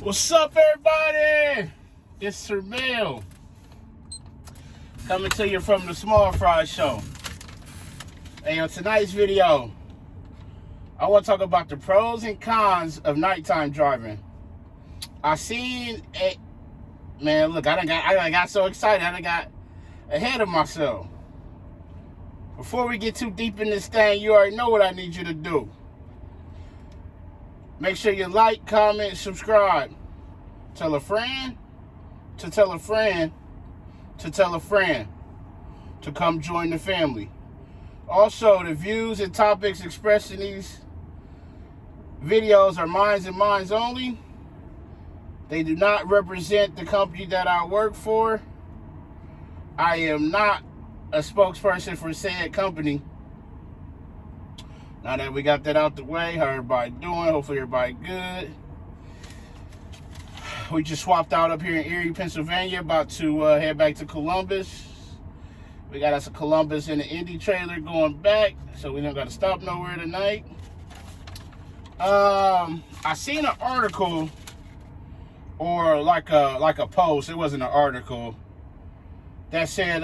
What's up, everybody? It's Surveil coming to you from the Small Fry Show. Hey, on tonight's video, I want to talk about the pros and cons of nighttime driving. I seen it, man. Look, I got so excited. I got ahead of myself. Before we get too deep in this thing, you already know what I need you to do. Make sure you like, comment, subscribe. Tell a friend to tell a friend to tell a friend to come join the family. Also, the views and topics expressed in these videos are mine and mine only. They do not represent the company that I work for. I am not a spokesperson for said company. Now that we got that out the way, how everybody doing? Hopefully everybody good. We just swapped out up here in Erie, Pennsylvania, about to head back to Columbus. We got us a Columbus and an Indy trailer going back, so we don't got to stop nowhere tonight. I seen an article or like a post. It wasn't an article that said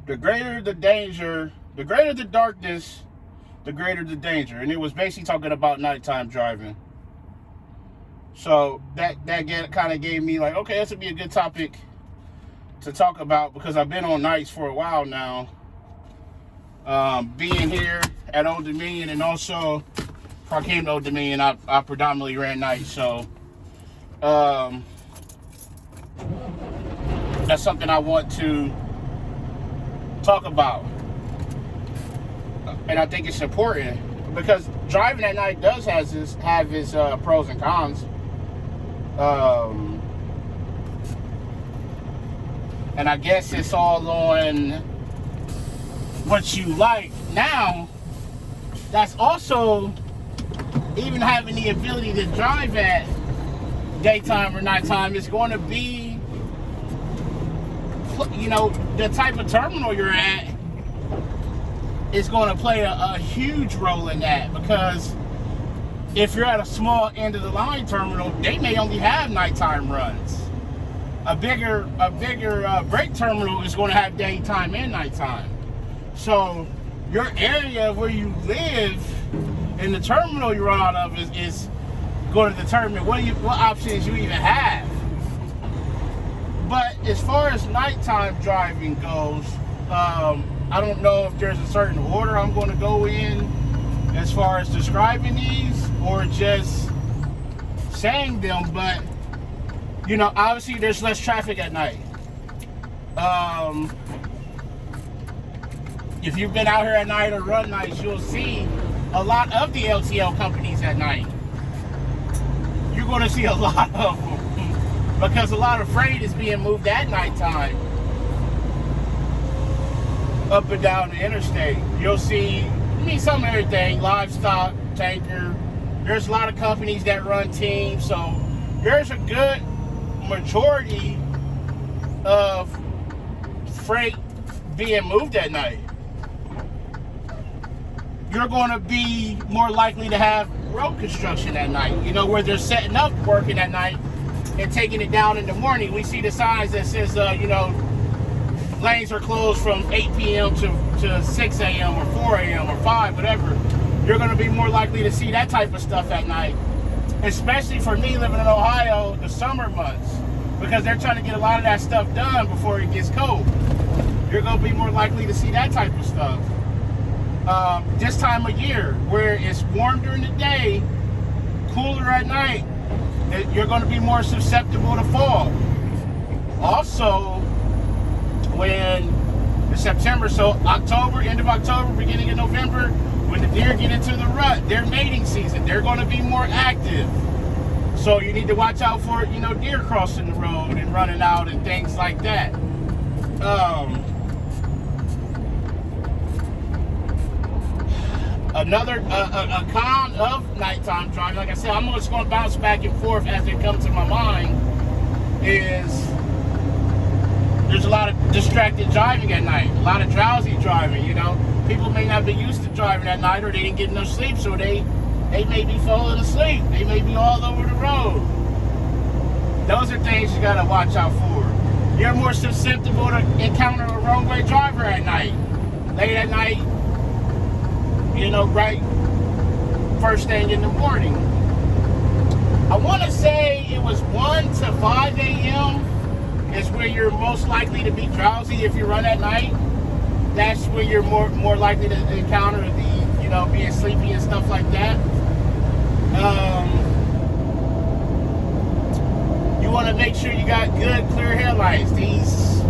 the greater the danger, the greater the darkness, the greater the danger. And it was basically talking about nighttime driving. So that kind of gave me like, okay, this would be a good topic to talk about because I've been on nights for a while now. Being here at Old Dominion, and also before I came to Old Dominion, I predominantly ran nights. So that's something I want to talk about. And I think it's important because driving at night does have its pros and cons. And I guess it's all on what you like. Now, that's also even having the ability to drive at daytime or nighttime is going to be, you know, the type of terminal you're at is going to play a huge role in that, because if you're at a small end of the line terminal, they may only have nighttime runs. A bigger break terminal is going to have daytime and nighttime. So your area where you live and the terminal you're out of is going to determine what options you even have. But as far as nighttime driving goes, I don't know if there's a certain order I'm going to go in as far as describing these or just saying them, but you know, obviously there's less traffic at night. If you've been out here at night or run nights, you'll see a lot of the LTL companies at night. You're going to see a lot of them because a lot of freight is being moved at nighttime up and down the interstate. You'll see, some of everything, livestock, tanker. There's a lot of companies that run teams, so there's a good majority of freight being moved at night. You're going to be more likely to have road construction at night, you know, where they're setting up working at night and taking it down in the morning. We see the signs that says, you know, lanes are closed from 8 p.m. to 6 a.m. or 4 a.m. or 5, whatever. You're going to be more likely to see that type of stuff at night, especially for me living in Ohio, the summer months, because they're trying to get a lot of that stuff done before it gets cold. You're going to be more likely to see that type of stuff. This time of year, where it's warm during the day, cooler at night, you're going to be more susceptible to fall. Also, when it's September, so October, end of October, beginning of November, when the deer get into the rut, their mating season, they're going to be more active. So you need to watch out for, you know, deer crossing the road and running out and things like that. Another a con of nighttime driving, like I said, I'm just going to bounce back and forth as it comes to my mind, is there's a lot of distracted driving at night, a lot of drowsy driving, you know. People may not be used to driving at night, or they didn't get enough sleep, so they They may be falling asleep. They may be all over the road. Those are things you gotta watch out for. You're more susceptible to encounter a wrong-way driver at night. Late at night, you know, right first thing in the morning. I want to say it was 1 to 5 a.m. is where you're most likely to be drowsy if you run at night. That's where you're more likely to encounter the, you know, being sleepy and stuff like that. You want to make sure you got good, clear headlights. These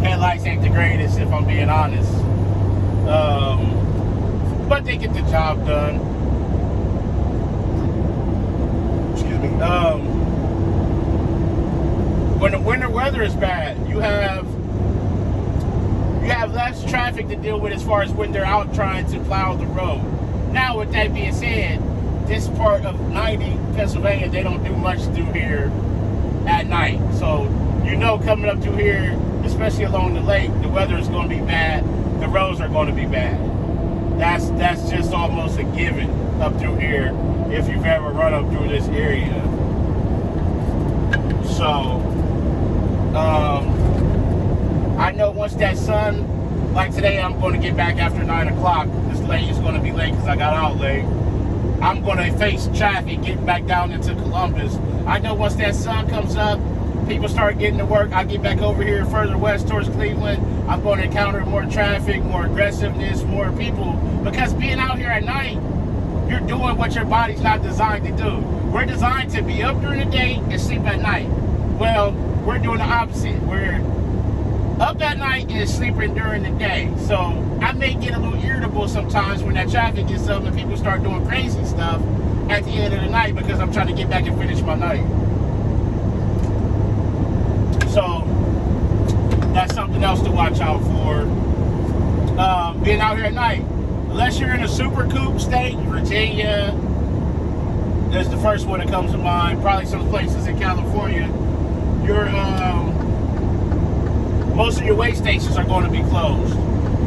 headlights ain't the greatest, if I'm being honest. But they get the job done. Excuse me. When the winter weather is bad, you have less traffic to deal with as far as when they're out trying to plow the road. Now, with that being said, this part of 90 Pennsylvania, they don't do much through here at night. So, you know, coming up through here, especially along the lake, the weather is going to be bad. The roads are going to be bad. That's just almost a given up through here if you've ever run up through this area. So, I know once that sun, like today, I'm going to get back after 9 o'clock. This lane is going to be late because I got out late. I'm going to face traffic, get back down into Columbus. I know once that sun comes up, people start getting to work. I get back over here further west towards Cleveland. I'm going to encounter more traffic, more aggressiveness, more people. Because being out here at night, you're doing what your body's not designed to do. We're designed to be up during the day and sleep at night. Well, we're doing the opposite. We're up at night and sleeping during the day. So I may get a little irritable sometimes when that traffic gets up and people start doing crazy stuff at the end of the night because I'm trying to get back and finish my night. So that's something else to watch out for. Being out here at night, unless you're in a super coupe state, Virginia, that's the first one that comes to mind. Probably some places in California. Most of your weigh stations are going to be closed.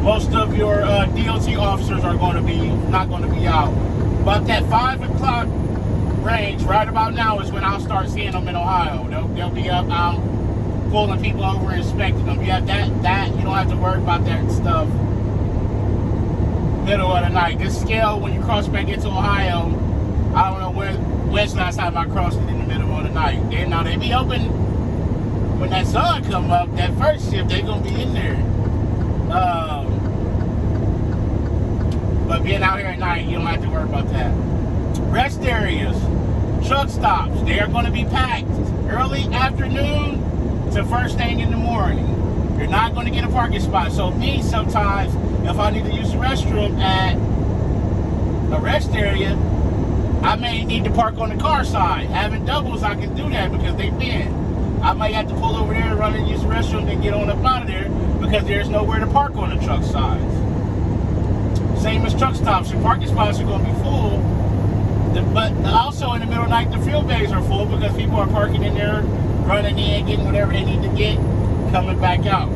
Most of your DOT officers are going to be not going to be out. But that 5 o'clock range, right about now, is when I'll start seeing them in Ohio. They'll be up out, pulling people over and inspecting them. Yeah, that you don't have to worry about that stuff. Middle of the night. This scale, when you cross back into Ohio, I don't know when's the last time I crossed it in the middle of the night. They be open when that sun come up. That first shift, they gonna be in there. But being out here at night, you don't have to worry about that. Rest areas, truck stops, they are going to be packed early afternoon to first thing in the morning. You're not going to get a parking spot. So me, sometimes, if I need to use the restroom at a rest area, I may need to park on the car side. Having doubles, I can do that because they bend. I might have to pull over there and run and use the restroom and get on up out of there because there's nowhere to park on the truck sides. Same as truck stops. Your parking spots are going to be full. But also in the middle of the night, the fuel bays are full because people are parking in there, running in, getting whatever they need to get, coming back out.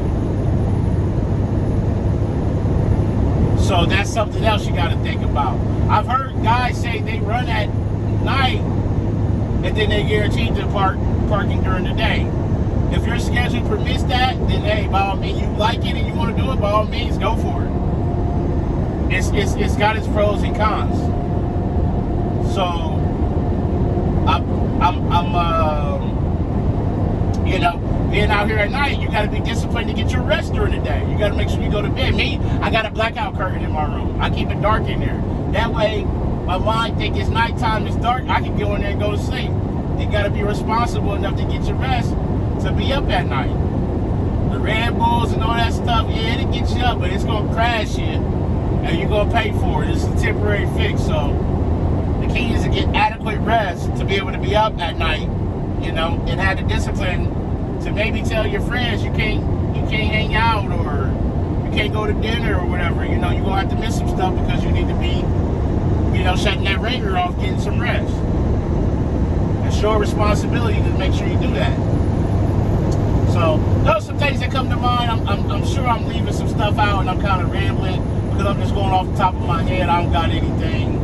So that's something else you got to think about. I've heard guys say they run at night and then they guaranteed to parking during the day. If your schedule permits that, then hey, by all means, you like it and you want to do it, by all means, go for it. It's got its pros and cons. So you know, being out here at night, you got to be disciplined to get your rest during the day. You got to make sure you go to bed. Me, I got a blackout curtain in my room. I keep it dark in there. That way, my mind think it's nighttime, it's dark, I can go in there and go to sleep. You got to be responsible enough to get your rest to be up at night. The Red Bulls and all that stuff, yeah, it gets you up, but it's going to crash you, and you're going to pay for it. It's a temporary fix. So the key is to get adequate rest to be able to be up at night, you know, and have the discipline to maybe tell your friends you can't hang out or you can't go to dinner or whatever. You know, you're going to have to miss some stuff because you need to be, you know, shutting that ringer off, getting some rest. And show a responsibility to make sure you do that. So those are some things that come to mind. I'm sure I'm leaving some stuff out and I'm kind of rambling because I'm just going off the top of my head. I don't got anything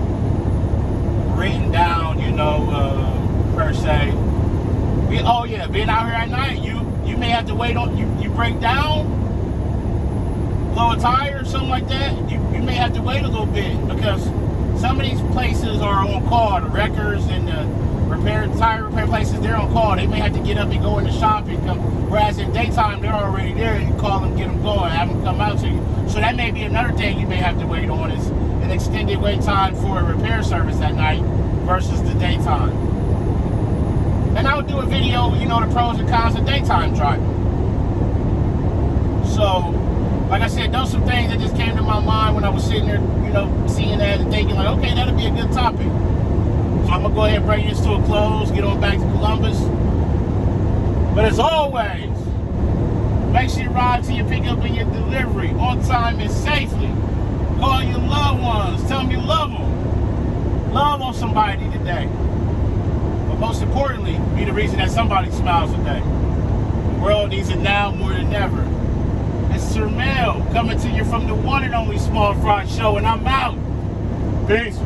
written down, you know, per se. Oh yeah, being out here at night, you may have to wait on, you break down, blow a tire or something like that, you may have to wait a little bit, because some of these places are on call. The wreckers and the tire repair places, they're on call. They may have to get up and go in the shop and come, whereas in daytime, they're already there. You call them, get them going, have them come out to you. So that may be another thing you may have to wait on, is an extended wait time for a repair service at night versus the daytime. And I would do a video, you know, the pros and cons of daytime driving. So, like I said, those some things that just came to my mind when I was sitting there, you know, seeing that and thinking like, okay, that'll be a good topic. So I'm gonna go ahead and bring this to a close, get on back to Columbus. But as always, make sure you ride till you pick up and your delivery on time and safely. Call your loved ones, tell them you love them. Love on somebody today. But most importantly, be the reason that somebody smiles today. The world needs it now more than ever. It's Sir Mel coming to you from the one and only Small Fry Show, and I'm out. Peace.